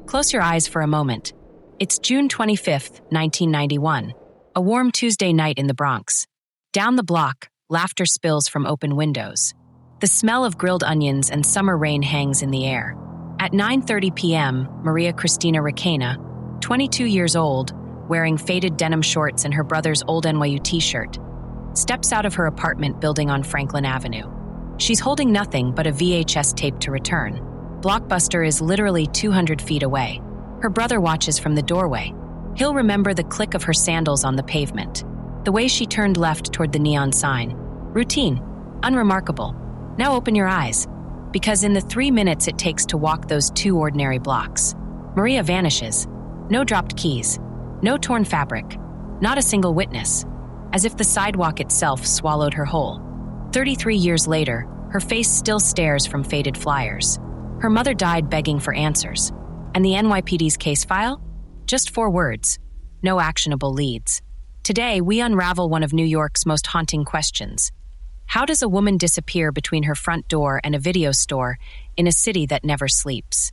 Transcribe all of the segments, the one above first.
Close your eyes for a moment. It's June 25th, 1991, a warm Tuesday night in the Bronx. Down the block, laughter spills from open windows. The smell of grilled onions and summer rain hangs in the air. At 9:30 p.m., Maria Christina Requena, 22 years old, wearing faded denim shorts and her brother's old NYU t-shirt, steps out of her apartment building on Franklin Avenue. She's holding nothing but a VHS tape to return. Blockbuster is literally 200 feet away. Her brother watches from the doorway. He'll remember the click of her sandals on the pavement, the way she turned left toward the neon sign. Routine, unremarkable. Now open your eyes, because in the 3 minutes it takes to walk those 2 ordinary blocks, Maria vanishes. No dropped keys, no torn fabric, not a single witness, as if the sidewalk itself swallowed her whole. 33 years later, her face still stares from faded flyers. Her mother died begging for answers. And the NYPD's case file? Just 4 words. No actionable leads. Today, we unravel one of New York's most haunting questions. How does a woman disappear between her front door and a video store in a city that never sleeps?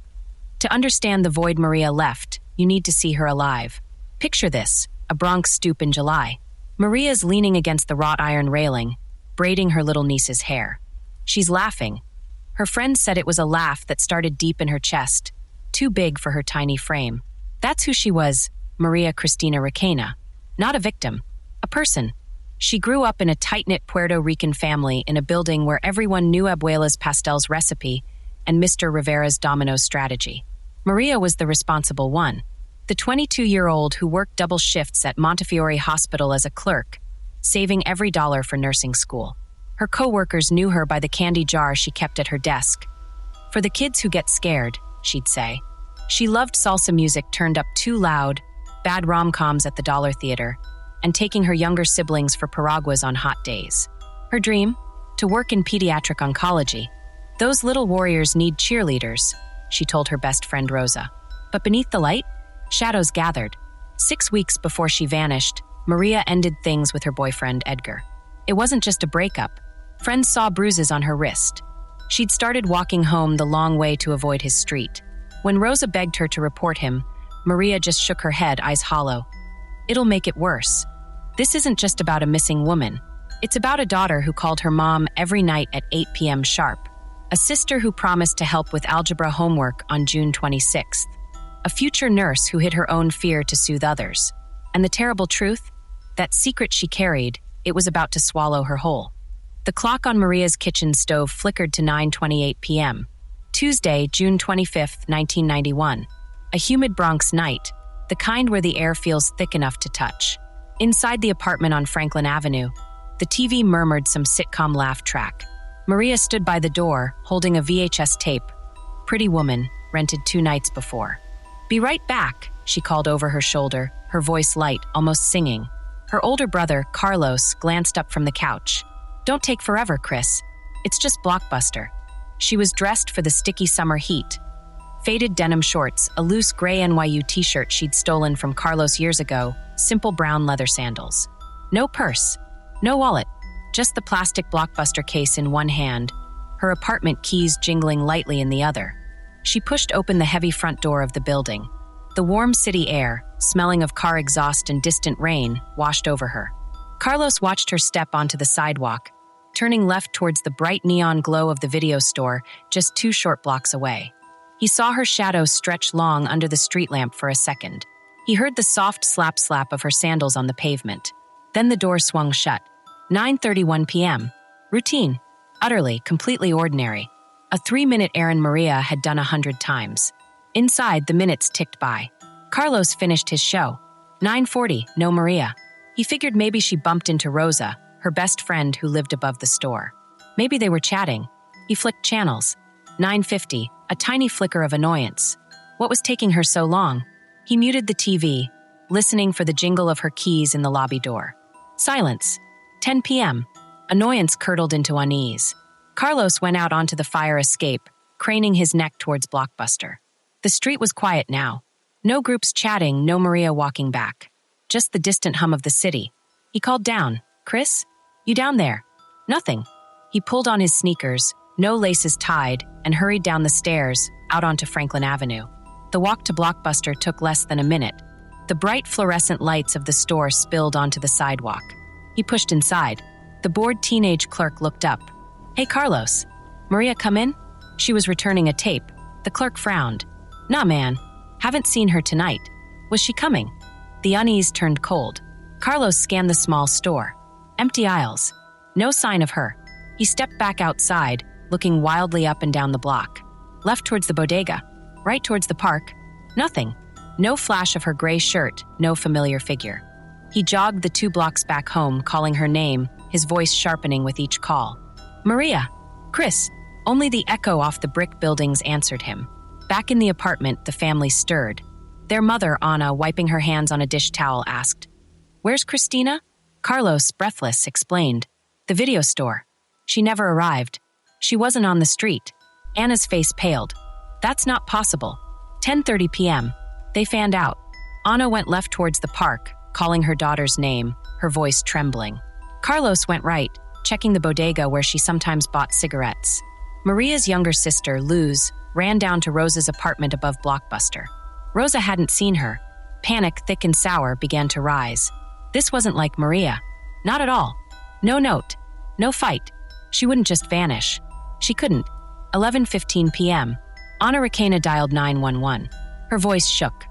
To understand the void Maria left, you need to see her alive. Picture this, a Bronx stoop in July. Maria's leaning against the wrought iron railing, braiding her little niece's hair. She's laughing. Her friend said it was a laugh that started deep in her chest, too big for her tiny frame. That's who she was, Maria Christina Requena. Not a victim, a person. She grew up in a tight-knit Puerto Rican family in a building where everyone knew Abuela's pastel's recipe and Mr. Rivera's domino strategy. Maria was the responsible one, the 22-year-old who worked double shifts at Montefiore Hospital as a clerk, saving every dollar for nursing school. Her co-workers knew her by the candy jar she kept at her desk. For the kids who get scared, she'd say. She loved salsa music turned up too loud, bad rom-coms at the Dollar Theater, and taking her younger siblings for piraguas on hot days. Her dream? To work in pediatric oncology. Those little warriors need cheerleaders, she told her best friend Rosa. But beneath the light, shadows gathered. 6 weeks before she vanished, Maria ended things with her boyfriend, Edgar. It wasn't just a breakup. Friends saw bruises on her wrist. She'd started walking home the long way to avoid his street. When Rosa begged her to report him, Maria just shook her head, eyes hollow. It'll make it worse. This isn't just about a missing woman. It's about a daughter who called her mom every night at 8 p.m. sharp. A sister who promised to help with algebra homework on June 26th. A future nurse who hid her own fear to soothe others. And the terrible truth? That secret she carried, it was about to swallow her whole. The clock on Maria's kitchen stove flickered to 9:28 p.m. Tuesday, June 25, 1991. A humid Bronx night, the kind where the air feels thick enough to touch. Inside the apartment on Franklin Avenue, the TV murmured some sitcom laugh track. Maria stood by the door, holding a VHS tape. Pretty Woman, rented 2 nights before. Be right back, she called over her shoulder, her voice light, almost singing. Her older brother, Carlos, glanced up from the couch. Don't take forever, Chris. It's just Blockbuster. She was dressed for the sticky summer heat. Faded denim shorts, a loose gray NYU t-shirt she'd stolen from Carlos years ago, simple brown leather sandals. No purse, no wallet, just the plastic Blockbuster case in one hand, her apartment keys jingling lightly in the other. She pushed open the heavy front door of the building. The warm city air, smelling of car exhaust and distant rain, washed over her. Carlos watched her step onto the sidewalk, turning left towards the bright neon glow of the video store just 2 short blocks away. He saw her shadow stretch long under the street lamp for a second. He heard the soft slap-slap of her sandals on the pavement. Then the door swung shut. 9:31 p.m. Routine. Utterly, completely ordinary. A 3-minute errand Maria had done 100 times. Inside, the minutes ticked by. Carlos finished his show. 9:40, no Maria. He figured maybe she bumped into Rosa, her best friend who lived above the store. Maybe they were chatting. He flicked channels. 9:50, a tiny flicker of annoyance. What was taking her so long? He muted the TV, listening for the jingle of her keys in the lobby door. Silence. 10 p.m. Annoyance curdled into unease. Carlos went out onto the fire escape, craning his neck towards Blockbuster. The street was quiet now. No groups chatting, no Maria walking back. Just the distant hum of the city. He called down. Chris? You down there? Nothing. He pulled on his sneakers, no laces tied, and hurried down the stairs, out onto Franklin Avenue. The walk to Blockbuster took less than a minute. The bright fluorescent lights of the store spilled onto the sidewalk. He pushed inside. The bored teenage clerk looked up. "Hey, Carlos. Maria come in?" She was returning a tape. The clerk frowned. "Nah, man. Haven't seen her tonight. Was she coming?" The unease turned cold. Carlos scanned the small store. Empty aisles. No sign of her. He stepped back outside, looking wildly up and down the block. Left towards the bodega. Right towards the park. Nothing. No flash of her gray shirt, no familiar figure. He jogged the 2 blocks back home, calling her name, his voice sharpening with each call. "Maria! Chris!" Only the echo off the brick buildings answered him. Back in the apartment, the family stirred. Their mother, Anna, wiping her hands on a dish towel, asked, "Where's Christina?" Carlos, breathless, explained. "The video store. She never arrived. She wasn't on the street." Anna's face paled. "That's not possible. 10:30 p.m. They fanned out." Anna went left towards the park, calling her daughter's name, her voice trembling. Carlos went right, checking the bodega where she sometimes bought cigarettes. Maria's younger sister, Luz, ran down to Rosa's apartment above Blockbuster. Rosa hadn't seen her. Panic, thick and sour, began to rise. This wasn't like Maria. Not at all. No note. No fight. She wouldn't just vanish. She couldn't. 11:15 p.m. Anna Requena dialed 911. Her voice shook.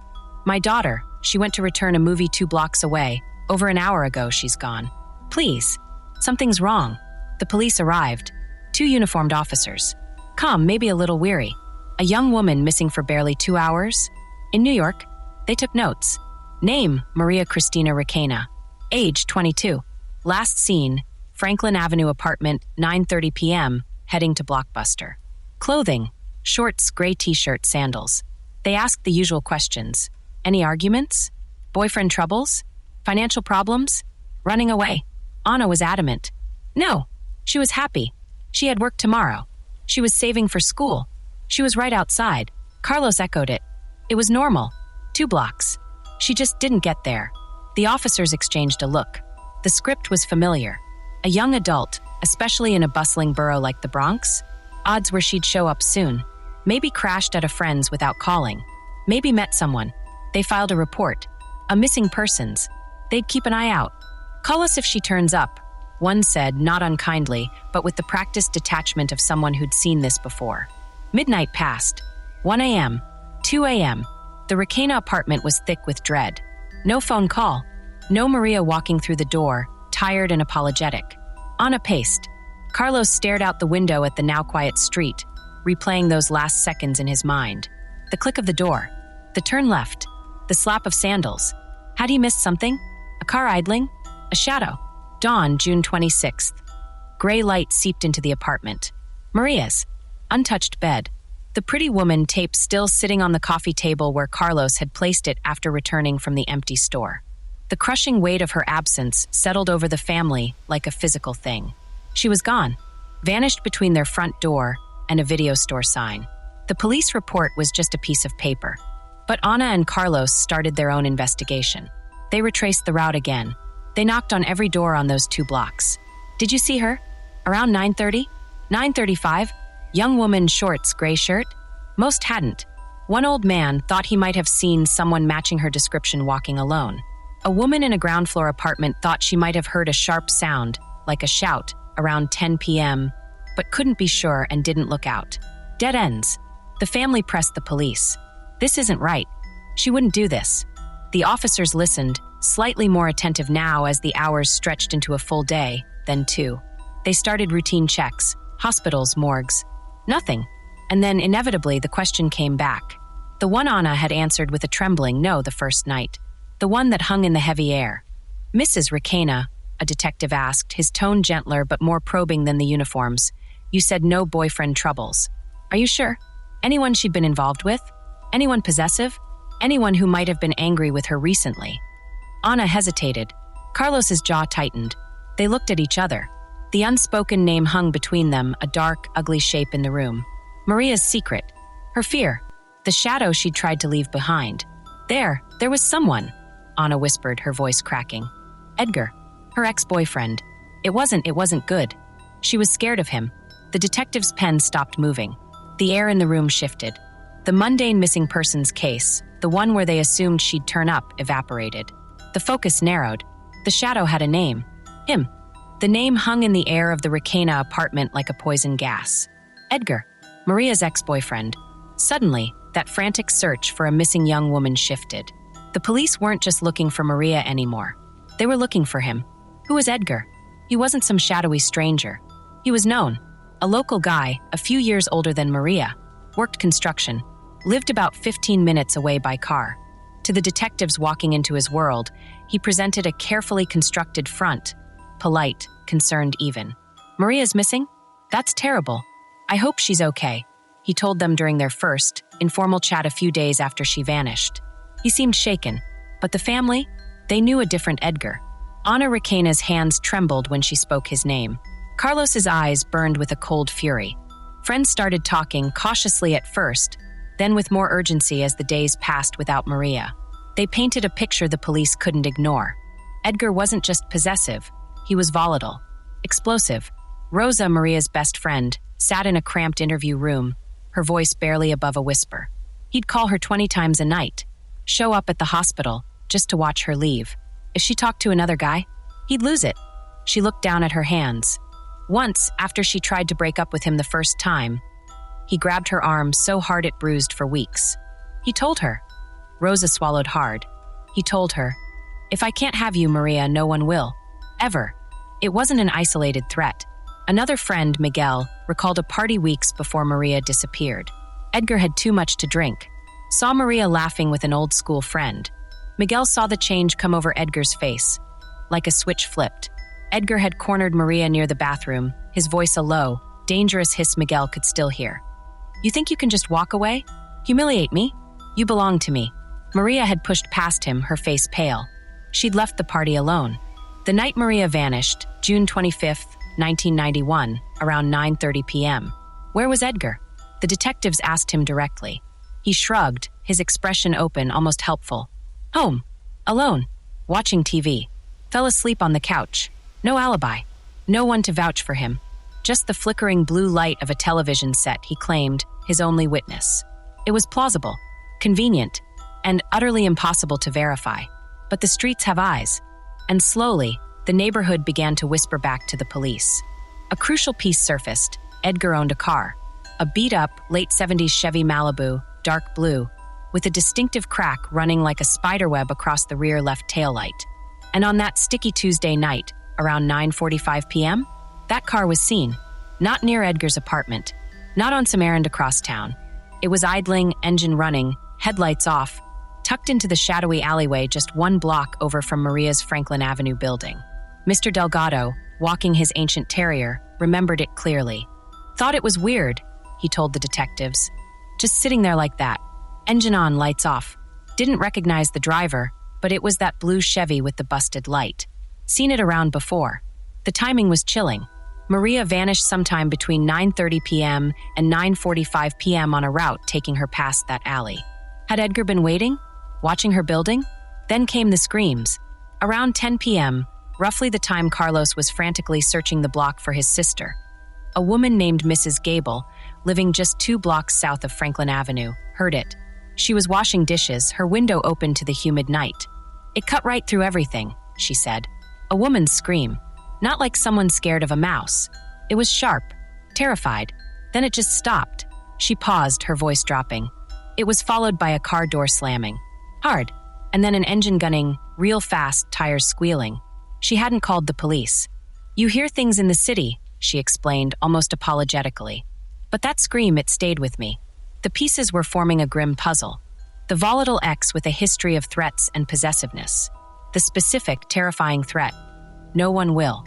"My daughter. She went to return a movie 2 blocks away. Over an hour ago, she's gone. Please. Something's wrong." The police arrived. 2 uniformed officers. Calm, maybe a little weary. A young woman missing for barely 2 hours? In New York. They took notes. Name, Maria Christina Requena. Age, 22. Last seen, Franklin Avenue apartment, 9:30 p.m., heading to Blockbuster. Clothing, shorts, gray t-shirt, sandals. They asked the usual questions. Any arguments? Boyfriend troubles? Financial problems? Running away? Anna was adamant. No, she was happy. She had work tomorrow. She was saving for school. She was right outside. Carlos echoed it. It was normal. 2 blocks. She just didn't get there. The officers exchanged a look. The script was familiar. A young adult, especially in a bustling borough like the Bronx. Odds were she'd show up soon. Maybe crashed at a friend's without calling. Maybe met someone. They filed a report. A missing persons. They'd keep an eye out. Call us if she turns up. One said, not unkindly, but with the practiced detachment of someone who'd seen this before. Midnight passed. 1 a.m. 2 a.m. The Requena apartment was thick with dread. No phone call. No Maria walking through the door, tired and apologetic. Anna paced. Carlos stared out the window at the now quiet street, replaying those last seconds in his mind. The click of the door. The turn left. The slap of sandals. Had he missed something? A car idling? A shadow? Dawn, June 26th. Gray light seeped into the apartment. Maria's. Untouched bed. The pretty woman tape still sitting on the coffee table where Carlos had placed it after returning from the empty store. The crushing weight of her absence settled over the family like a physical thing. She was gone, vanished between their front door and a video store sign. The police report was just a piece of paper. But Anna and Carlos started their own investigation. They retraced the route again. They knocked on every door on those 2 blocks. Did you see her? Around 9:30? 9:35? Young woman, shorts, gray shirt? Most hadn't. One old man thought he might have seen someone matching her description walking alone. A woman in a ground floor apartment thought she might have heard a sharp sound, like a shout, around 10 p.m., but couldn't be sure and didn't look out. Dead ends. The family pressed the police. This isn't right. She wouldn't do this. The officers listened, slightly more attentive now as the hours stretched into a full day, then 2. They started routine checks, hospitals, morgues. Nothing. And then, inevitably, the question came back. The one Anna had answered with a trembling no the first night. The one that hung in the heavy air. "Mrs. Requena," a detective asked, his tone gentler but more probing than the uniforms. "You said no boyfriend troubles. Are you sure? Anyone she'd been involved with? Anyone possessive? Anyone who might have been angry with her recently?" Anna hesitated. Carlos's jaw tightened. They looked at each other. The unspoken name hung between them, a dark, ugly shape in the room. Maria's secret. Her fear. The shadow she'd tried to leave behind. There was someone, Anna whispered, her voice cracking. Edgar. Her ex-boyfriend. It wasn't good. She was scared of him. The detective's pen stopped moving. The air in the room shifted. The mundane missing persons case, the one where they assumed she'd turn up, evaporated. The focus narrowed. The shadow had a name. Him. The name hung in the air of the Requena apartment like a poison gas. Edgar, Maria's ex-boyfriend. Suddenly, that frantic search for a missing young woman shifted. The police weren't just looking for Maria anymore. They were looking for him. Who was Edgar? He wasn't some shadowy stranger. He was known. A local guy, a few years older than Maria, worked construction, lived about 15 minutes away by car. To the detectives walking into his world, he presented a carefully constructed front, polite, concerned even. Maria's missing? That's terrible. I hope she's okay, he told them during their first, informal chat a few days after she vanished. He seemed shaken, but the family, they knew a different Edgar. Ana Requena's hands trembled when she spoke his name. Carlos's eyes burned with a cold fury. Friends started talking cautiously at first, then with more urgency as the days passed without Maria. They painted a picture the police couldn't ignore. Edgar wasn't just possessive, he was volatile, explosive. Rosa, Maria's best friend, sat in a cramped interview room, her voice barely above a whisper. He'd call her 20 times a night, show up at the hospital just to watch her leave. If she talked to another guy, he'd lose it. She looked down at her hands. Once, after she tried to break up with him the first time, he grabbed her arm so hard it bruised for weeks. He told her. Rosa swallowed hard. He told her, "If I can't have you, Maria, no one will. Ever." It wasn't an isolated threat. Another friend, Miguel, recalled a party weeks before Maria disappeared. Edgar had too much to drink. Saw Maria laughing with an old school friend. Miguel saw the change come over Edgar's face. Like a switch flipped. Edgar had cornered Maria near the bathroom, his voice a low, dangerous hiss Miguel could still hear. "You think you can just walk away? Humiliate me? You belong to me." Maria had pushed past him, her face pale. She'd left the party alone. The night Maria vanished, June 25th, 1991, around 9:30 p.m. Where was Edgar? The detectives asked him directly. He shrugged, his expression open, almost helpful. "Home. Alone. Watching TV. Fell asleep on the couch. No alibi. No one to vouch for him. Just the flickering blue light of a television set, he claimed, his only witness. It was plausible, convenient, and utterly impossible to verify. But the streets have eyes. And slowly, the neighborhood began to whisper back to the police. A crucial piece surfaced. Edgar owned a car. A beat-up, late 70s Chevy Malibu, dark blue, with a distinctive crack running like a spiderweb across the rear left taillight. And on that sticky Tuesday night, around 9:45 p.m., that car was seen. Not near Edgar's apartment. Not on some errand across town. It was idling, engine running, headlights off, tucked into the shadowy alleyway just one block over from Maria's Franklin Avenue building. Mr. Delgado, walking his ancient terrier, remembered it clearly. Thought it was weird, he told the detectives. Just sitting there like that. Engine on, lights off. Didn't recognize the driver, but it was that blue Chevy with the busted light. Seen it around before. The timing was chilling. Maria vanished sometime between 9:30 p.m. and 9:45 p.m. on a route taking her past that alley. Had Edgar been waiting? Watching her building? Then came the screams. Around 10 p.m., roughly the time Carlos was frantically searching the block for his sister. A woman named Mrs. Gable, living just 2 blocks south of Franklin Avenue, heard it. She was washing dishes, her window open to the humid night. "It cut right through everything," she said. A woman's scream. Not like someone scared of a mouse. It was sharp, terrified. Then it just stopped. She paused, her voice dropping. It was followed by a car door slamming. Hard. And then an engine gunning, real fast, tires squealing. She hadn't called the police. "You hear things in the city," she explained, almost apologetically. But that scream, it stayed with me. The pieces were forming a grim puzzle. The volatile ex with a history of threats and possessiveness. The specific, terrifying threat. No one will.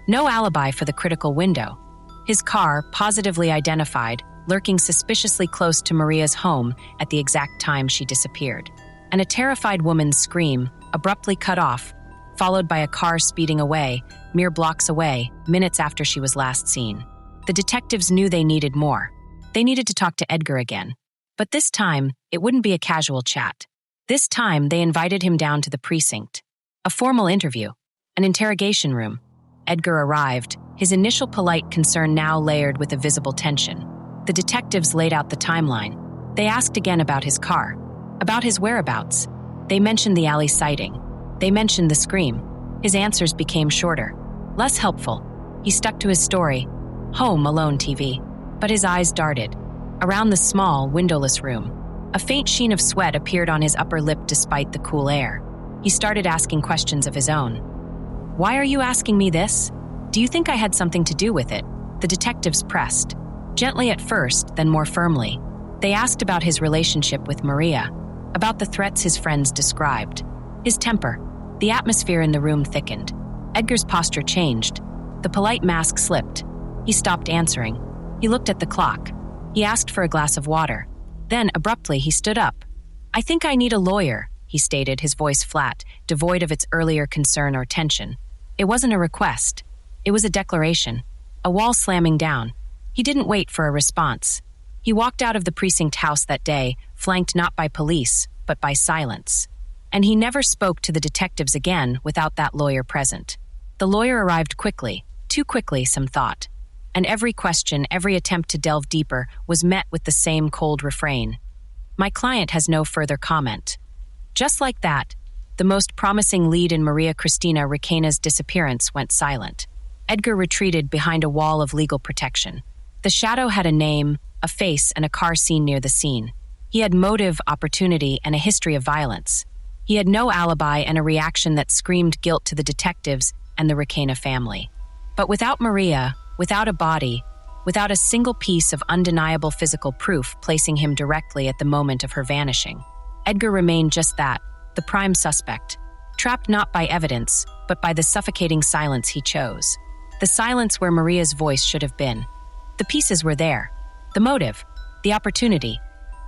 No alibi for the critical window. His car, positively identified, lurking suspiciously close to Maria's home at the exact time she disappeared. And a terrified woman's scream, abruptly cut off, followed by a car speeding away, mere blocks away, minutes after she was last seen. The detectives knew they needed more. They needed to talk to Edgar again. But this time, it wouldn't be a casual chat. This time, they invited him down to the precinct. A formal interview. An interrogation room. Edgar arrived, his initial polite concern now layered with a visible tension. The detectives laid out the timeline. They asked again about his car, about his whereabouts. They mentioned the alley sighting. They mentioned the scream. His answers became shorter, less helpful. He stuck to his story, home alone TV. But his eyes darted. Around the small, windowless room, a faint sheen of sweat appeared on his upper lip despite the cool air. He started asking questions of his own. "Why are you asking me this? Do you think I had something to do with it?" The detectives pressed. Gently at first, then more firmly. They asked about his relationship with Maria, about the threats his friends described, his temper. The atmosphere in the room thickened. Edgar's posture changed. The polite mask slipped. He stopped answering. He looked at the clock. He asked for a glass of water. Then, abruptly, he stood up. "I think I need a lawyer," he stated, his voice flat, devoid of its earlier concern or tension. It wasn't a request. It was a declaration. A wall slamming down. He didn't wait for a response. He walked out of the precinct house that day, flanked not by police, but by silence. And he never spoke to the detectives again without that lawyer present. The lawyer arrived quickly, too quickly, some thought. And every question, every attempt to delve deeper, was met with the same cold refrain. "My client has no further comment." Just like that, the most promising lead in Maria Christina Requena's disappearance went silent. Edgar retreated behind a wall of legal protection. The shadow had a name, a face, and a car seen near the scene. He had motive, opportunity, and a history of violence. He had no alibi and a reaction that screamed guilt to the detectives and the Requena family. But without Maria, without a body, without a single piece of undeniable physical proof placing him directly at the moment of her vanishing, Edgar remained just that, the prime suspect, trapped not by evidence, but by the suffocating silence he chose. The silence where Maria's voice should have been. The pieces were there. The motive, the opportunity,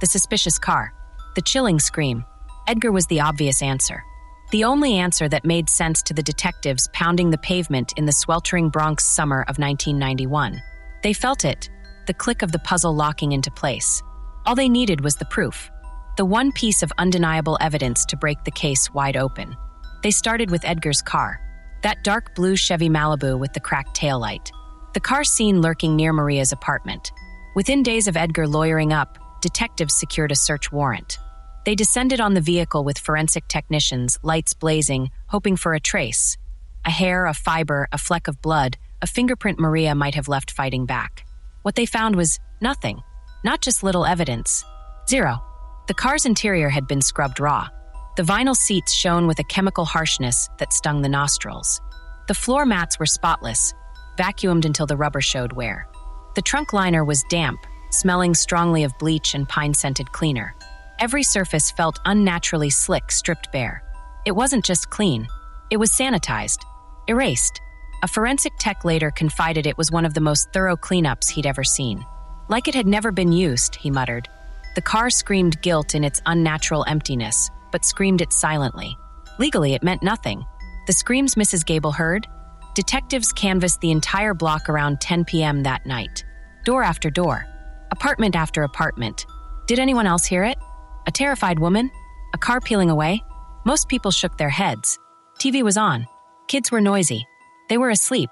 the suspicious car, the chilling scream. Edgar was the obvious answer. The only answer that made sense to the detectives pounding the pavement in the sweltering Bronx summer of 1991. They felt it, the click of the puzzle locking into place. All they needed was the proof, the one piece of undeniable evidence to break the case wide open. They started with Edgar's car, that dark blue Chevy Malibu with the cracked taillight. The car seen lurking near Maria's apartment. Within days of Edgar lawyering up, detectives secured a search warrant. They descended on the vehicle with forensic technicians, lights blazing, hoping for a trace. A hair, a fiber, a fleck of blood, a fingerprint Maria might have left fighting back. What they found was nothing. Not just little evidence. Zero. The car's interior had been scrubbed raw. The vinyl seats shone with a chemical harshness that stung the nostrils. The floor mats were spotless, vacuumed until the rubber showed wear. The trunk liner was damp, smelling strongly of bleach and pine-scented cleaner. Every surface felt unnaturally slick, stripped bare. It wasn't just clean. It was sanitized, erased. A forensic tech later confided it was one of the most thorough cleanups he'd ever seen. Like it had never been used, he muttered. The car screamed guilt in its unnatural emptiness, but screamed it silently. Legally, it meant nothing. The screams Mrs. Gable heard? Detectives canvassed the entire block around 10 p.m. that night. Door after door. Apartment after apartment. Did anyone else hear it? A terrified woman? A car peeling away? Most people shook their heads. TV was on. Kids were noisy. They were asleep.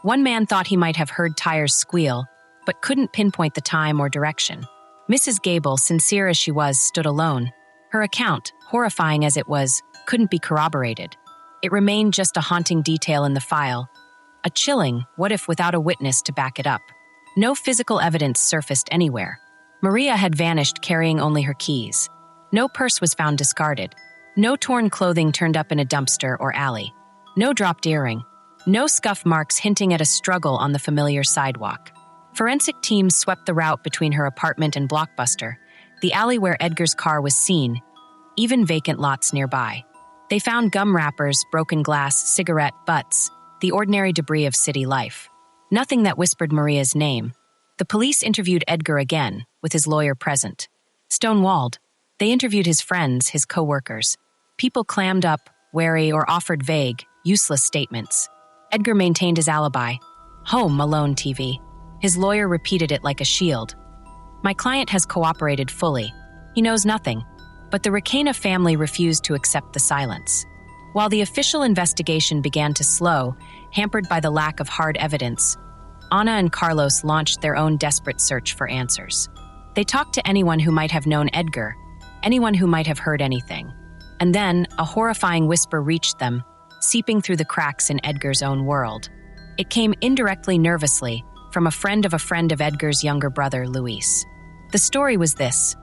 One man thought he might have heard tires squeal, but couldn't pinpoint the time or direction. Mrs. Gable, sincere as she was, stood alone. Her account, horrifying as it was, couldn't be corroborated. It remained just a haunting detail in the file. A chilling, what if without a witness to back it up. No physical evidence surfaced anywhere. Maria had vanished carrying only her keys. No purse was found discarded. No torn clothing turned up in a dumpster or alley. No dropped earring. No scuff marks hinting at a struggle on the familiar sidewalk. Forensic teams swept the route between her apartment and Blockbuster, the alley where Edgar's car was seen, even vacant lots nearby. They found gum wrappers, broken glass, cigarette butts, the ordinary debris of city life. Nothing that whispered Maria's name. The police interviewed Edgar again, with his lawyer present. Stonewalled. They interviewed his friends, his co-workers. People clammed up, wary, or offered vague, useless statements. Edgar maintained his alibi. Home alone TV. His lawyer repeated it like a shield. My client has cooperated fully. He knows nothing. But the Requena family refused to accept the silence. While the official investigation began to slow, hampered by the lack of hard evidence, Ana and Carlos launched their own desperate search for answers. They talked to anyone who might have known Edgar, anyone who might have heard anything. And then, a horrifying whisper reached them, seeping through the cracks in Edgar's own world. It came indirectly, nervously, from a friend of Edgar's younger brother, Luis. The story was this.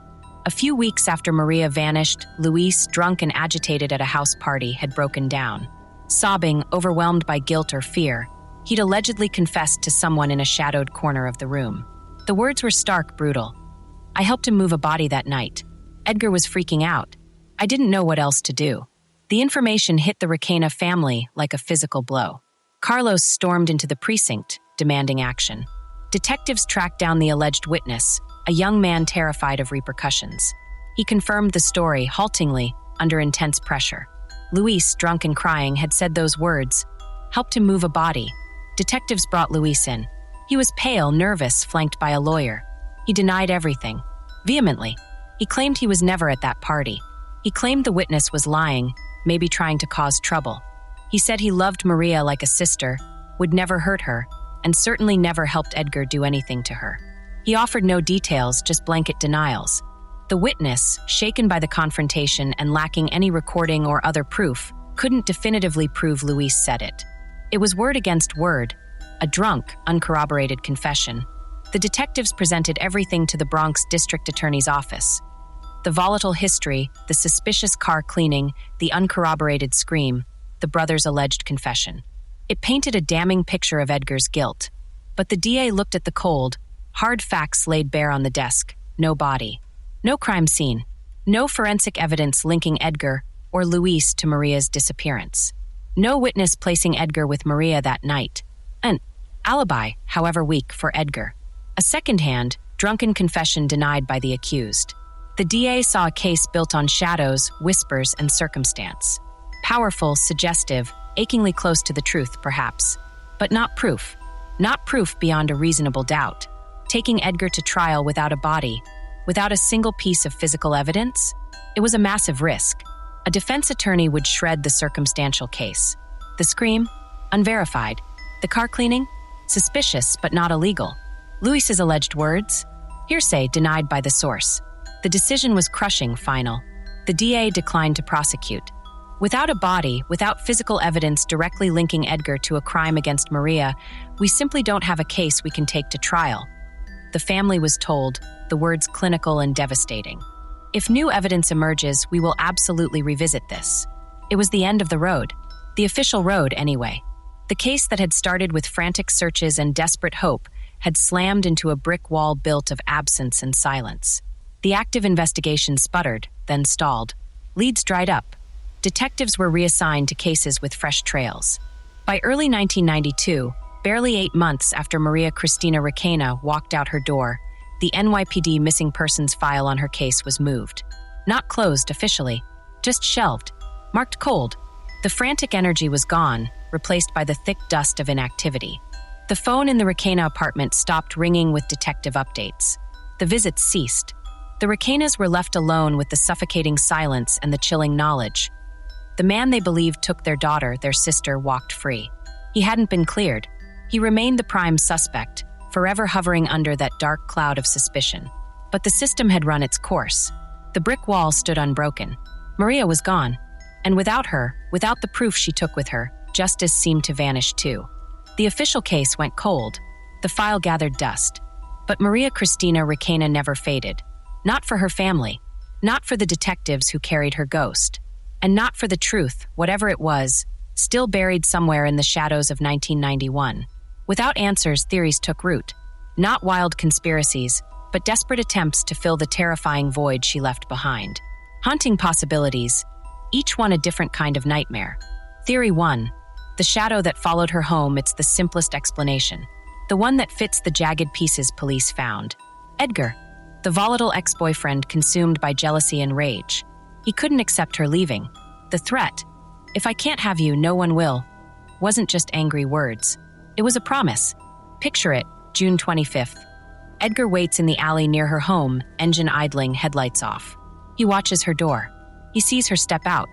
A few weeks after Maria vanished, Luis, drunk and agitated at a house party, had broken down. Sobbing, overwhelmed by guilt or fear, he'd allegedly confessed to someone in a shadowed corner of the room. The words were stark, brutal. "I helped him move a body that night. Edgar was freaking out. I didn't know what else to do." The information hit the Requena family like a physical blow. Carlos stormed into the precinct, demanding action. Detectives tracked down the alleged witness, a young man terrified of repercussions. He confirmed the story, haltingly, under intense pressure. Luis, drunk and crying, had said those words, "Helped him move a body." Detectives brought Luis in. He was pale, nervous, flanked by a lawyer. He denied everything, vehemently. He claimed he was never at that party. He claimed the witness was lying, maybe trying to cause trouble. He said he loved Maria like a sister, would never hurt her, and certainly never helped Edgar do anything to her. He offered no details, just blanket denials. The witness, shaken by the confrontation and lacking any recording or other proof, couldn't definitively prove Luis said it. It was word against word, a drunk, uncorroborated confession. The detectives presented everything to the Bronx District Attorney's office. The volatile history, the suspicious car cleaning, the uncorroborated scream, the brother's alleged confession. It painted a damning picture of Edgar's guilt. But the DA looked at the cold, hard facts laid bare on the desk. No body. No crime scene. No forensic evidence linking Edgar or Luis to Maria's disappearance. No witness placing Edgar with Maria that night. An alibi, however weak, for Edgar. A second-hand, drunken confession denied by the accused. The DA saw a case built on shadows, whispers, and circumstance. Powerful, suggestive, achingly close to the truth, perhaps. But not proof. Not proof beyond a reasonable doubt. Taking Edgar to trial without a body, without a single piece of physical evidence? It was a massive risk. A defense attorney would shred the circumstantial case. The scream? Unverified. The car cleaning? Suspicious, but not illegal. Luis's alleged words? Hearsay denied by the source. The decision was crushing, final. The DA declined to prosecute. Without a body, without physical evidence directly linking Edgar to a crime against Maria, we simply don't have a case we can take to trial. The family was told, the words clinical and devastating. If new evidence emerges, we will absolutely revisit this. It was the end of the road. The official road, anyway. The case that had started with frantic searches and desperate hope had slammed into a brick wall built of absence and silence. The active investigation sputtered, then stalled. Leads dried up. Detectives were reassigned to cases with fresh trails. By early 1992, barely 8 months after Maria Christina Requena walked out her door, the NYPD missing persons file on her case was moved. Not closed officially, just shelved, marked cold. The frantic energy was gone, replaced by the thick dust of inactivity. The phone in the Requena apartment stopped ringing with detective updates. The visits ceased. The Requenas were left alone with the suffocating silence and the chilling knowledge. The man they believed took their daughter, their sister, walked free. He hadn't been cleared. He remained the prime suspect, forever hovering under that dark cloud of suspicion. But the system had run its course. The brick wall stood unbroken. Maria was gone. And without her, without the proof she took with her, justice seemed to vanish too. The official case went cold. The file gathered dust. But Maria Christina Requena never faded. Not for her family. Not for the detectives who carried her ghost. And not for the truth, whatever it was, still buried somewhere in the shadows of 1991. Without answers, theories took root. Not wild conspiracies, but desperate attempts to fill the terrifying void she left behind. Haunting possibilities, each one a different kind of nightmare. Theory 1. The shadow that followed her home, it's the simplest explanation. The one that fits the jagged pieces police found. Edgar, the volatile ex-boyfriend consumed by jealousy and rage. He couldn't accept her leaving. The threat, "If I can't have you, no one will," wasn't just angry words. It was a promise. Picture it, June 25th. Edgar waits in the alley near her home, engine idling, headlights off. He watches her door. He sees her step out.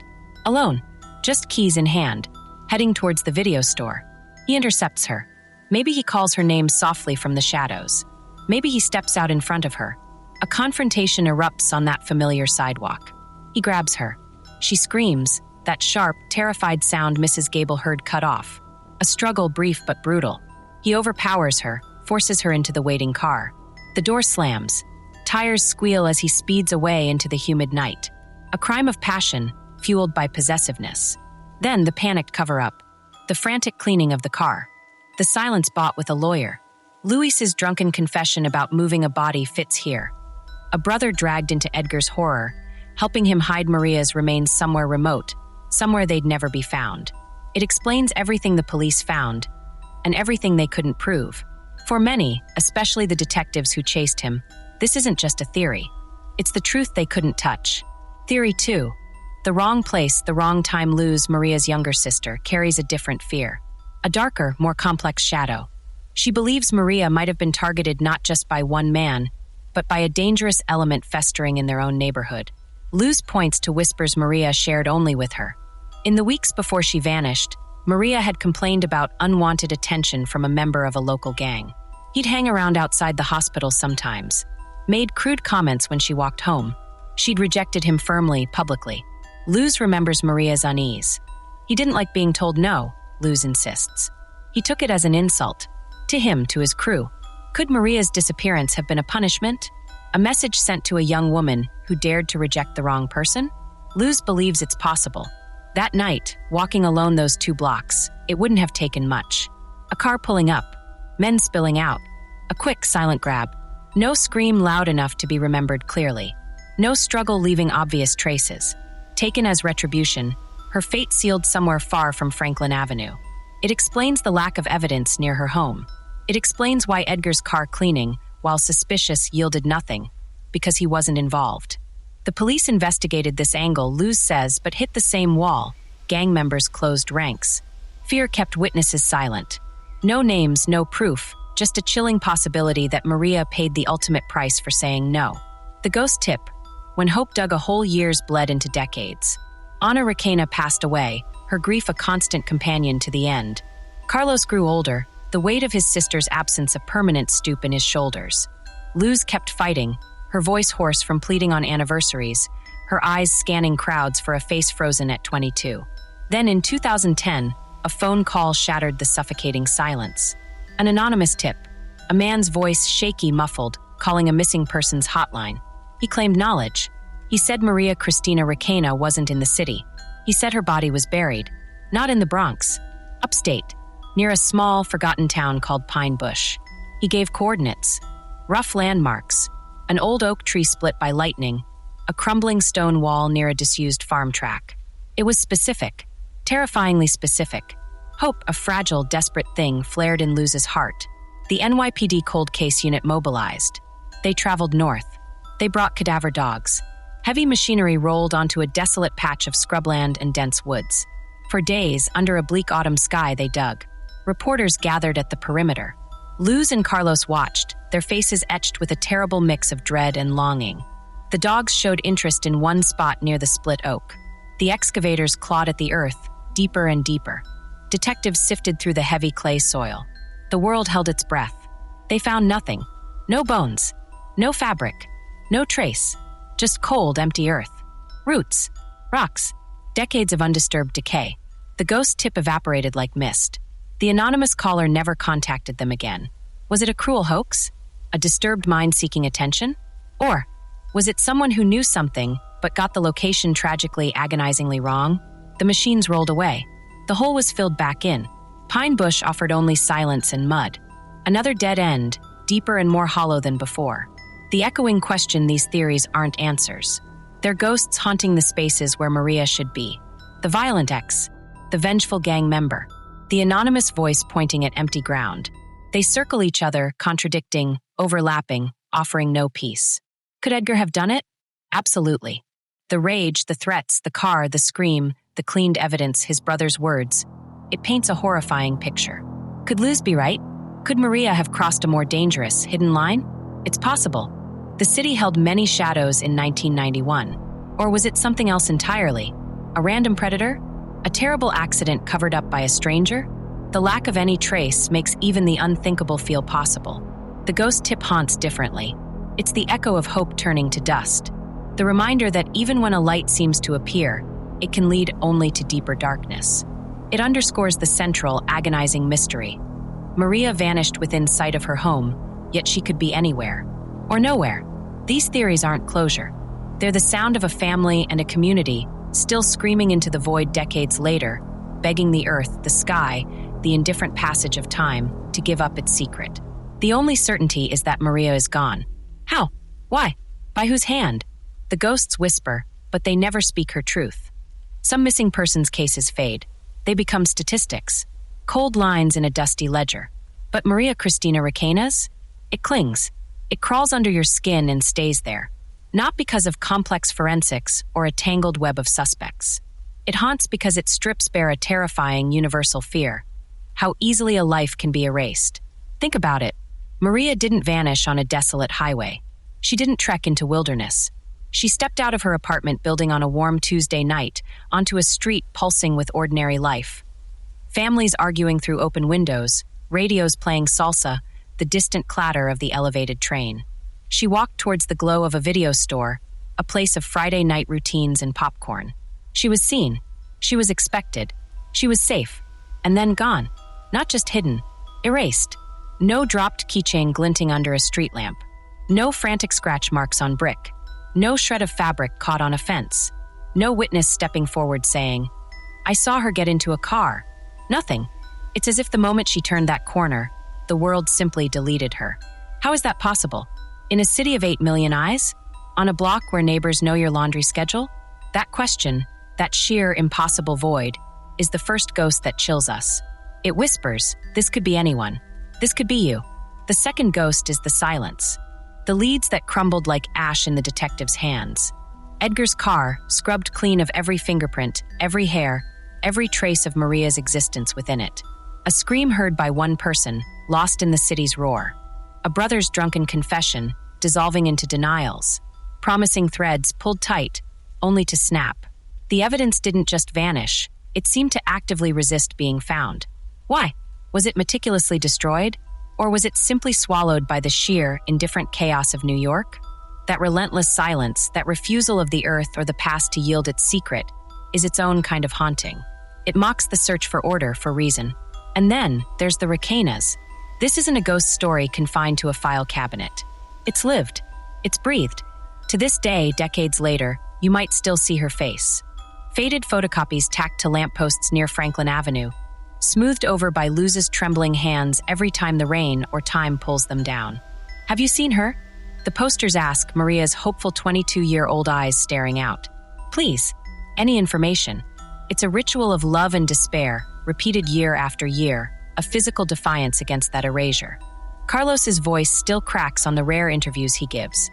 Alone. just keys in hand, heading towards the video store. He intercepts her. Maybe he calls her name softly from the shadows. Maybe he steps out in front of her. A confrontation erupts on that familiar sidewalk. He grabs her. She screams, that sharp, terrified sound Mrs. Gable heard cut off. A struggle brief but brutal. He overpowers her, forces her into the waiting car. The door slams. Tires squeal as he speeds away into the humid night. A crime of passion, fueled by possessiveness. Then the panicked cover-up. The frantic cleaning of the car. The silence bought with a lawyer. Luis's drunken confession about moving a body fits here. A brother dragged into Edgar's horror, helping him hide Maria's remains somewhere remote, somewhere they'd never be found. It explains everything the police found, and everything they couldn't prove. For many, especially the detectives who chased him, this isn't just a theory. It's the truth they couldn't touch. Theory 2. The wrong place, the wrong time. Luz, Maria's younger sister, carries a different fear. A darker, more complex shadow. She believes Maria might have been targeted not just by one man, but by a dangerous element festering in their own neighborhood. Luz points to whispers Maria shared only with her. In the weeks before she vanished, Maria had complained about unwanted attention from a member of a local gang. He'd hang around outside the hospital sometimes, made crude comments when she walked home. She'd rejected him firmly, publicly. Luz remembers Maria's unease. He didn't like being told no, Luz insists. He took it as an insult. To him, to his crew. Could Maria's disappearance have been a punishment? A message sent to a young woman who dared to reject the wrong person? Luz believes it's possible. That night, walking alone those 2 blocks, it wouldn't have taken much. A car pulling up, men spilling out, a quick, silent grab. No scream loud enough to be remembered clearly. No struggle leaving obvious traces. Taken as retribution, her fate sealed somewhere far from Franklin Avenue. It explains the lack of evidence near her home. It explains why Edgar's car cleaning, while suspicious, yielded nothing, because he wasn't involved. The police investigated this angle, Luz says, but hit the same wall. Gang members closed ranks. Fear kept witnesses silent. No names, no proof, just a chilling possibility that Maria paid the ultimate price for saying no. The ghost tip. When hope dug a whole years bled into decades. Ana Requena passed away, her grief a constant companion to the end. Carlos grew older, the weight of his sister's absence a permanent stoop in his shoulders. Luz kept fighting, her voice hoarse from pleading on anniversaries, her eyes scanning crowds for a face frozen at 22. Then in 2010, a phone call shattered the suffocating silence. An anonymous tip, a man's voice shaky, muffled, calling a missing person's hotline. He claimed knowledge. He said Maria Christina Requena wasn't in the city. He said her body was buried, not in the Bronx, upstate, near a small, forgotten town called Pine Bush. He gave coordinates, rough landmarks, an old oak tree split by lightning, a crumbling stone wall near a disused farm track. It was specific, terrifyingly specific. Hope, a fragile, desperate thing, flared in Luz's heart. The NYPD cold case unit mobilized. They traveled north. They brought cadaver dogs. Heavy machinery rolled onto a desolate patch of scrubland and dense woods. For days, under a bleak autumn sky, they dug. Reporters gathered at the perimeter. Luz and Carlos watched, their faces etched with a terrible mix of dread and longing. The dogs showed interest in one spot near the split oak. The excavators clawed at the earth, deeper and deeper. Detectives sifted through the heavy clay soil. The world held its breath. They found nothing. No bones. No fabric. No trace. Just cold, empty earth. Roots. Rocks. Decades of undisturbed decay. The ghost tip evaporated like mist. The anonymous caller never contacted them again. Was it a cruel hoax? A disturbed mind seeking attention? Or was it someone who knew something, but got the location tragically, agonizingly wrong? The machines rolled away. The hole was filled back in. Pine Bush offered only silence and mud. Another dead end, deeper and more hollow than before. The echoing question these theories aren't answers. They're ghosts haunting the spaces where Maria should be. The violent ex, the vengeful gang member, the anonymous voice pointing at empty ground. They circle each other, contradicting, overlapping, offering no peace. Could Edgar have done it? Absolutely. The rage, the threats, the car, the scream, the cleaned evidence, his brother's words. It paints a horrifying picture. Could Luz be right? Could Maria have crossed a more dangerous, hidden line? It's possible. The city held many shadows in 1991. Or was it something else entirely? A random predator? A terrible accident covered up by a stranger? The lack of any trace makes even the unthinkable feel possible. The ghost tip haunts differently. It's the echo of hope turning to dust. The reminder that even when a light seems to appear, it can lead only to deeper darkness. It underscores the central, agonizing mystery. Maria vanished within sight of her home, yet she could be anywhere. Or nowhere. These theories aren't closure. They're the sound of a family and a community still screaming into the void decades later, begging the earth, the sky, the indifferent passage of time to give up its secret. The only certainty is that Maria is gone. How? Why? By whose hand? The ghosts whisper, but they never speak her truth. Some missing persons cases fade. They become statistics, cold lines in a dusty ledger. But Maria Christina Requena's? It clings. It crawls under your skin and stays there. Not because of complex forensics or a tangled web of suspects. It haunts because it strips bare a terrifying universal fear. How easily a life can be erased. Think about it. Maria didn't vanish on a desolate highway. She didn't trek into wilderness. She stepped out of her apartment building on a warm Tuesday night onto a street pulsing with ordinary life. Families arguing through open windows, radios playing salsa, the distant clatter of the elevated train. She walked towards the glow of a video store, a place of Friday night routines and popcorn. She was seen. She was expected. She was safe. And then gone. Not just hidden. Erased. No dropped keychain glinting under a street lamp. No frantic scratch marks on brick. No shred of fabric caught on a fence. No witness stepping forward saying, "I saw her get into a car." Nothing. It's as if the moment she turned that corner, the world simply deleted her. How is that possible? In a city of 8 million eyes? On a block where neighbors know your laundry schedule? That question, that sheer impossible void, is the first ghost that chills us. It whispers, this could be anyone. This could be you. The second ghost is the silence. The leads that crumbled like ash in the detective's hands. Edgar's car, scrubbed clean of every fingerprint, every hair, every trace of Maria's existence within it. A scream heard by one person, lost in the city's roar. A brother's drunken confession, dissolving into denials. Promising threads pulled tight, only to snap. The evidence didn't just vanish, it seemed to actively resist being found. Why? Was it meticulously destroyed? Or was it simply swallowed by the sheer, indifferent chaos of New York? That relentless silence, that refusal of the earth or the past to yield its secret, is its own kind of haunting. It mocks the search for order, for reason. And then, there's the Requenas. This isn't a ghost story confined to a file cabinet. It's lived. It's breathed. To this day, decades later, you might still see her face. Faded photocopies tacked to lampposts near Franklin Avenue, smoothed over by Luz's trembling hands every time the rain or time pulls them down. Have you seen her? The posters ask, Maria's hopeful 22-year-old eyes staring out. Please, any information. It's a ritual of love and despair, repeated year after year, a physical defiance against that erasure. Carlos's voice still cracks on the rare interviews he gives.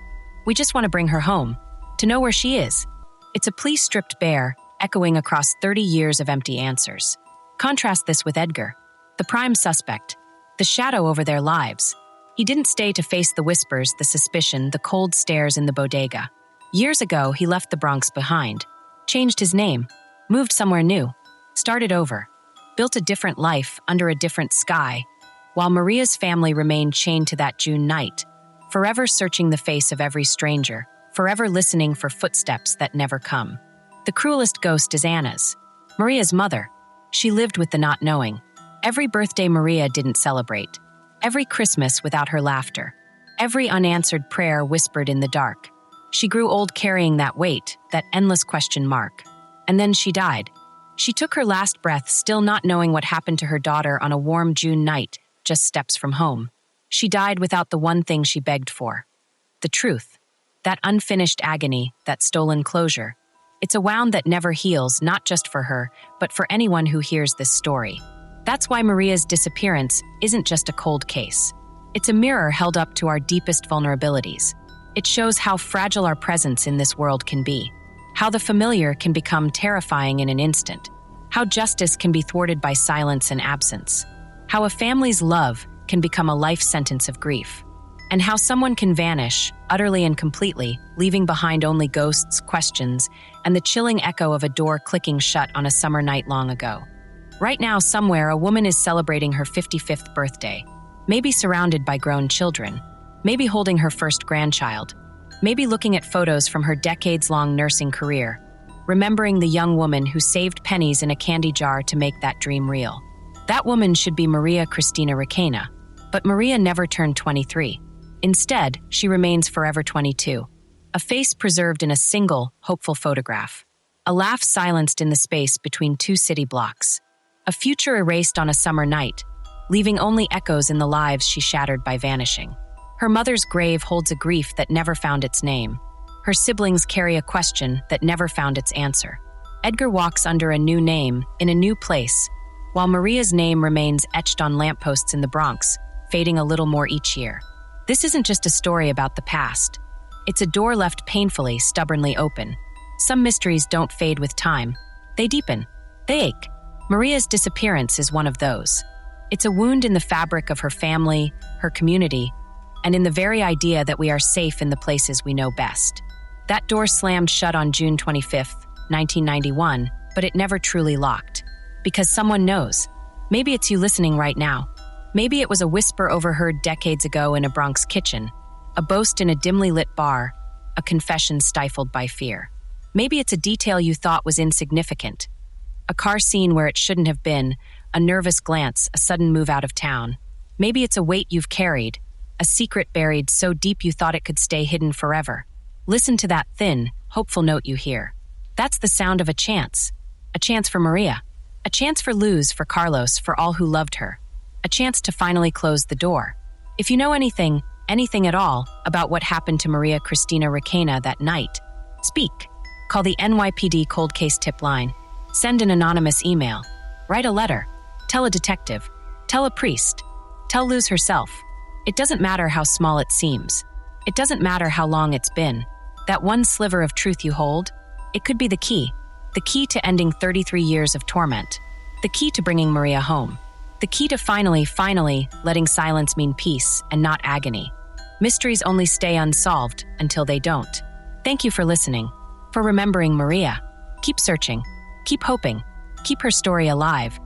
We just want to bring her home, to know where she is. It's a plea stripped bare, echoing across 30 years of empty answers. Contrast this with Edgar, the prime suspect, the shadow over their lives. He didn't stay to face the whispers, the suspicion, the cold stares in the bodega. Years ago, he left the Bronx behind, changed his name, moved somewhere new, started over, built a different life under a different sky, while Maria's family remained chained to that June night, forever searching the face of every stranger, forever listening for footsteps that never come. The cruelest ghost is Anna's, Maria's mother. She lived with the not knowing. Every birthday Maria didn't celebrate. Every Christmas without her laughter. Every unanswered prayer whispered in the dark. She grew old carrying that weight, that endless question mark. And then she died. She took her last breath still not knowing what happened to her daughter on a warm June night, just steps from home. She died without the one thing she begged for. The truth. That unfinished agony, that stolen closure. It's a wound that never heals, not just for her, but for anyone who hears this story. That's why Maria's disappearance isn't just a cold case. It's a mirror held up to our deepest vulnerabilities. It shows how fragile our presence in this world can be, how the familiar can become terrifying in an instant, how justice can be thwarted by silence and absence, how a family's love can become a life sentence of grief. and how someone can vanish, utterly and completely, leaving behind only ghosts, questions, and the chilling echo of a door clicking shut on a summer night long ago. Right now, somewhere, a woman is celebrating her 55th birthday, maybe surrounded by grown children, maybe holding her first grandchild, maybe looking at photos from her decades-long nursing career, remembering the young woman who saved pennies in a candy jar to make that dream real. That woman should be Maria Christina Requena, but Maria never turned 23. Instead, she remains forever 22, a face preserved in a single, hopeful photograph, a laugh silenced in the space between two city blocks, a future erased on a summer night, leaving only echoes in the lives she shattered by vanishing. Her mother's grave holds a grief that never found its name. Her siblings carry a question that never found its answer. Edgar walks under a new name, in a new place, while Maria's name remains etched on lampposts in the Bronx, fading a little more each year. This isn't just a story about the past. It's a door left painfully, stubbornly open. Some mysteries don't fade with time. They deepen. They ache. Maria's disappearance is one of those. It's a wound in the fabric of her family, her community, and in the very idea that we are safe in the places we know best. That door slammed shut on June 25th, 1991, but it never truly locked. Because someone knows. Maybe it's you listening right now. Maybe it was a whisper overheard decades ago in a Bronx kitchen, a boast in a dimly lit bar, a confession stifled by fear. Maybe it's a detail you thought was insignificant. A car scene where it shouldn't have been, a nervous glance, a sudden move out of town. Maybe it's a weight you've carried, a secret buried so deep you thought it could stay hidden forever. Listen to that thin, hopeful note you hear. That's the sound of a chance. A chance for Maria. A chance for Luz, for Carlos, for all who loved her. A chance to finally close the door. If you know anything at all, about what happened to Maria Christina Requena that night, speak. Call the NYPD cold case tip line. Send an anonymous email. Write a letter. Tell a detective. Tell a priest. Tell Luz herself. It doesn't matter how small it seems. It doesn't matter how long it's been. That one sliver of truth you hold, it could be the key to ending 33 years of torment, the key to bringing Maria home, the key to finally letting silence mean peace and not agony. Mysteries only stay unsolved until they don't. Thank you for listening, for remembering Maria. Keep searching, keep hoping, keep her story alive,